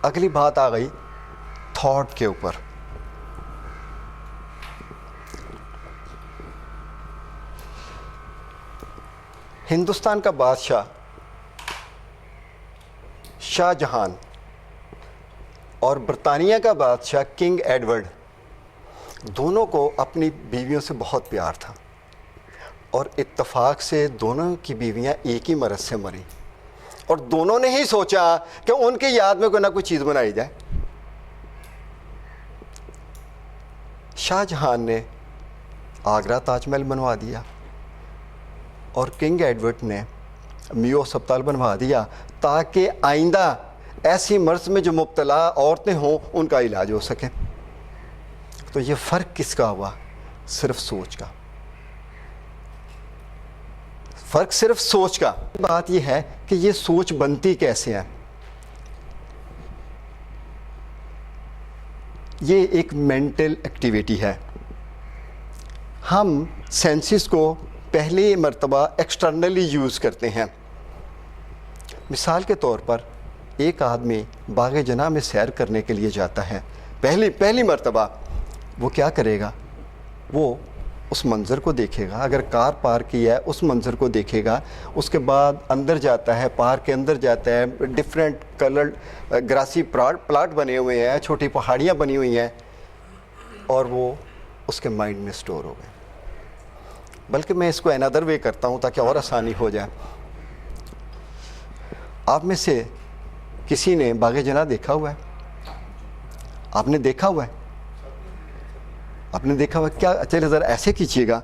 اگلی بات آ گئی تھاٹ کے اوپر. ہندوستان کا بادشاہ شاہ جہان اور برطانیہ کا بادشاہ کنگ ایڈورڈ دونوں کو اپنی بیویوں سے بہت پیار تھا, اور اتفاق سے دونوں کی بیویاں ایک ہی مرض سے مریں, اور دونوں نے ہی سوچا کہ ان کی یاد میں کوئی نہ کوئی چیز بنائی جائے. شاہ جہان نے آگرہ تاج محل بنوا دیا اور کنگ ایڈورڈ نے میو ہسپتال بنوا دیا تاکہ آئندہ ایسی مرض میں جو مبتلا عورتیں ہوں ان کا علاج ہو سکے. تو یہ فرق کس کا ہوا؟ صرف سوچ کا. فرق صرف سوچ کا. بات یہ ہے کہ یہ سوچ بنتی کیسے ہے. یہ ایک مینٹل ایکٹیویٹی ہے. ہم سینسز کو پہلی مرتبہ ایکسٹرنلی یوز کرتے ہیں. مثال کے طور پر ایک آدمی باغ جناح میں سیر کرنے کے لیے جاتا ہے, پہلی مرتبہ وہ کیا کرے گا؟ وہ اس منظر کو دیکھے گا, اگر کار پارک کی ہے اس منظر کو دیکھے گا, اس کے بعد اندر جاتا ہے, پارک کے اندر جاتا ہے, ڈفرینٹ کلرڈ گراسی پلاٹ بنے ہوئے ہیں, چھوٹی پہاڑیاں بنی ہوئی ہیں, اور وہ اس کے مائنڈ میں سٹور ہو گئے. بلکہ میں اس کو انادر وے کرتا ہوں تاکہ اور آسانی ہو جائے. آپ میں سے کسی نے باغ جناح دیکھا ہوا ہے؟ آپ نے دیکھا ہوا ہے؟ آپ نے دیکھا ہوا ہے کیا؟ چلے ذرا ایسے کیجیے گا,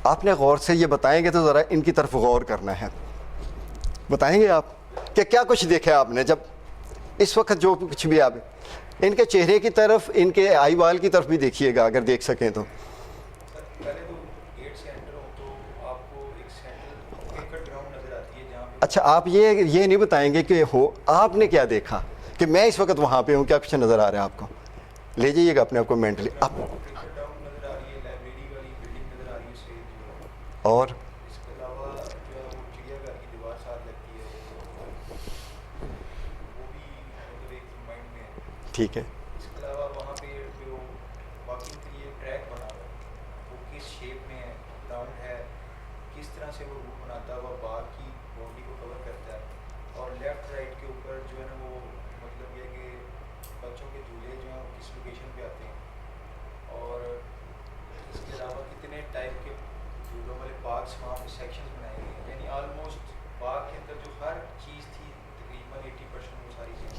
آپ نے غور سے یہ بتائیں گے تو ذرا ان کی طرف غور کرنا ہے. بتائیں گے آپ کہ کیا کچھ دیکھا ہے آپ نے جب اس وقت جو کچھ بھی آپ ان کے چہرے کی طرف, ان کے آئی بال کی طرف بھی دیکھیے گا اگر دیکھ سکیں تو. اچھا, آپ یہ نہیں بتائیں گے کہ ہو آپ نے کیا دیکھا, کہ میں اس وقت وہاں پہ ہوں, کیا کچھ نظر آ رہا ہے آپ کو؟ لے جائیے گا اپنے آپ کو مینٹلی. اور ٹھیک ہے,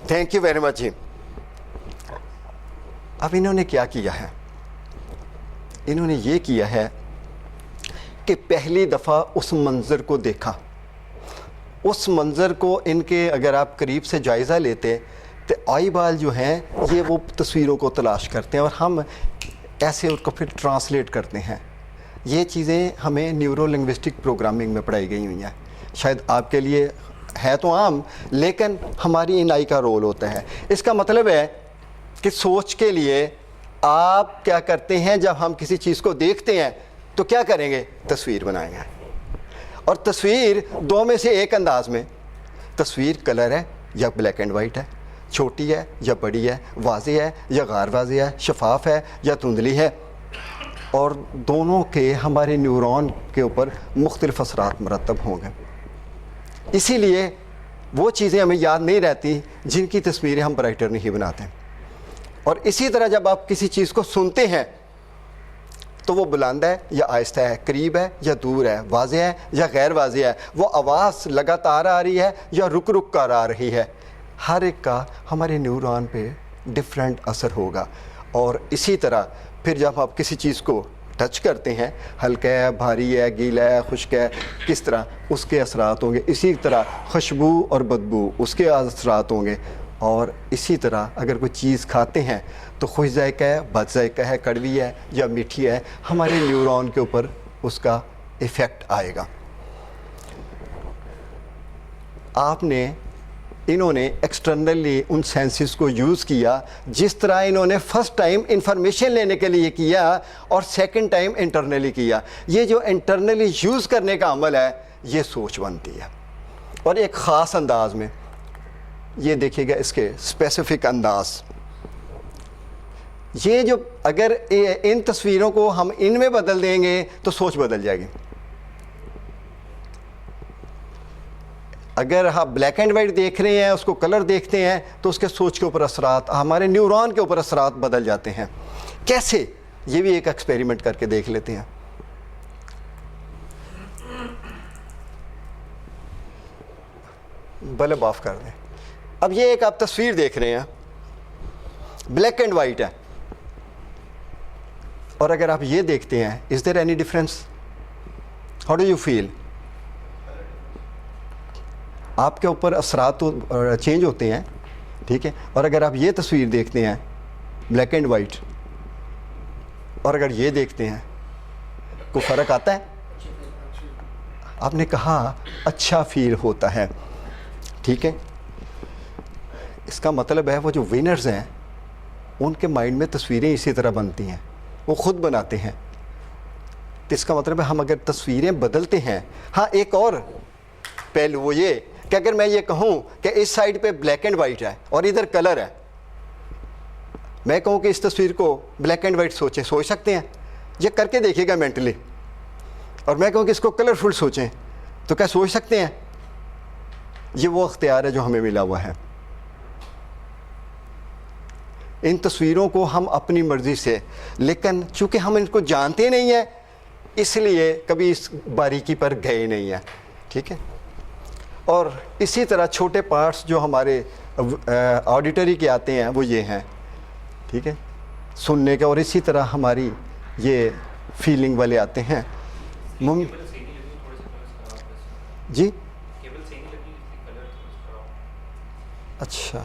تھینک یو ویری مچ جی. اب انہوں نے کیا کیا ہے؟ انہوں نے یہ کیا ہے کہ پہلی دفعہ اس منظر کو دیکھا. اس منظر کو ان کے اگر آپ قریب سے جائزہ لیتے تو آئی بال جو ہیں یہ وہ تصویروں کو تلاش کرتے ہیں, اور ہم ایسے ان کو پھر ٹرانسلیٹ کرتے ہیں. یہ چیزیں ہمیں نیورو لنگوسٹک پروگرامنگ میں پڑھائی گئی ہوئی ہیں. شاید آپ کے لیے ہے تو عام, لیکن ہماری ان آئی کا رول ہوتا ہے. اس کا مطلب ہے کہ سوچ کے لیے آپ کیا کرتے ہیں؟ جب ہم کسی چیز کو دیکھتے ہیں تو کیا کریں گے؟ تصویر بنائیں گے. اور تصویر دو میں سے ایک انداز میں. تصویر کلر ہے یا بلیک اینڈ وائٹ ہے, چھوٹی ہے یا بڑی ہے, واضح ہے یا غیر واضح ہے, شفاف ہے یا دھندلی ہے, اور دونوں کے ہمارے نیورون کے اوپر مختلف اثرات مرتب ہوں گے. اسی لیے وہ چیزیں ہمیں یاد نہیں رہتی جن کی تصویریں ہم برائٹر نہیں بناتے. اور اسی طرح جب آپ کسی چیز کو سنتے ہیں تو وہ بلند ہے یا آہستہ ہے, قریب ہے یا دور ہے, واضح ہے یا غیر واضح ہے, وہ آواز لگاتار آ رہی ہے یا رک رک کر آ رہی ہے. ہر ایک کا ہمارے نیورون پہ ڈفرینٹ اثر ہوگا. اور اسی طرح پھر جب آپ کسی چیز کو ٹچ کرتے ہیں, ہلکا ہے, بھاری ہے, گیلا ہے, خشک ہے, کس طرح اس کے اثرات ہوں گے. اسی طرح خوشبو اور بدبو اس کے اثرات ہوں گے. اور اسی طرح اگر کوئی چیز کھاتے ہیں تو خوش ذائقہ ہے, بد ذائقہ ہے, کڑوی ہے یا میٹھی ہے, ہمارے نیورون کے اوپر اس کا ایفیکٹ آئے گا. انہوں نے ایکسٹرنلی ان سینسز کو یوز کیا جس طرح انہوں نے فرسٹ ٹائم انفارمیشن لینے کے لیے کیا اور سیکنڈ ٹائم انٹرنلی کیا. یہ جو انٹرنلی یوز کرنے کا عمل ہے یہ سوچ بنتی ہے, اور ایک خاص انداز میں. یہ دیکھیے گا اس کے اسپیسیفک انداز. یہ جو اگر ان تصویروں کو ہم ان میں بدل دیں گے تو سوچ بدل جائے گی. اگر آپ بلیک اینڈ وائٹ دیکھ رہے ہیں، اس کو کلر دیکھتے ہیں، تو اس کے سوچ کے اوپر اثرات، ہمارے نیورون کے اوپر اثرات بدل جاتے ہیں. کیسے؟ یہ بھی ایک ایکسپیریمنٹ کر کے دیکھ لیتے ہیں. بلب آف کر دیں. اب یہ ایک آپ تصویر دیکھ رہے ہیں، بلیک اینڈ وائٹ ہے، اور اگر آپ یہ دیکھتے ہیں، is there any difference? How do you feel? آپ کے اوپر اثرات تو چینج ہوتے ہیں، ٹھیک ہے. اور اگر آپ یہ تصویر دیکھتے ہیں بلیک اینڈ وائٹ، اور اگر یہ دیکھتے ہیں، کوئی فرق آتا ہے؟ آپ نے کہا اچھا فیل ہوتا ہے، ٹھیک ہے. اس کا مطلب ہے وہ جو ونرز ہیں ان کے مائنڈ میں تصویریں اسی طرح بنتی ہیں، وہ خود بناتے ہیں. تو اس کا مطلب ہے ہم اگر تصویریں بدلتے ہیں. ہاں ایک اور پہلو وہ یہ کہ اگر میں یہ کہوں کہ اس سائڈ پہ بلیک اینڈ وائٹ ہے اور ادھر کلر ہے، میں کہوں کہ اس تصویر کو بلیک اینڈ وائٹ سوچیں، سوچ سکتے ہیں؟ یہ کر کے دیکھیے گا مینٹلی. اور میں کہوں کہ اس کو کلرفل سوچیں، تو کیا سوچ سکتے ہیں؟ یہ وہ اختیار ہے جو ہمیں ملا ہوا ہے. ان تصویروں کو ہم اپنی مرضی سے، لیکن چونکہ ہم ان کو جانتے نہیں ہیں اس لیے کبھی اس باریکی پر گئے نہیں ہیں، ٹھیک ہے. اور اسی طرح چھوٹے پارٹس جو ہمارے آڈیٹری کے آتے ہیں وہ یہ ہیں، ٹھیک ہے، سننے کے. اور اسی طرح ہماری یہ فیلنگ والے آتے ہیں. جی اچھا.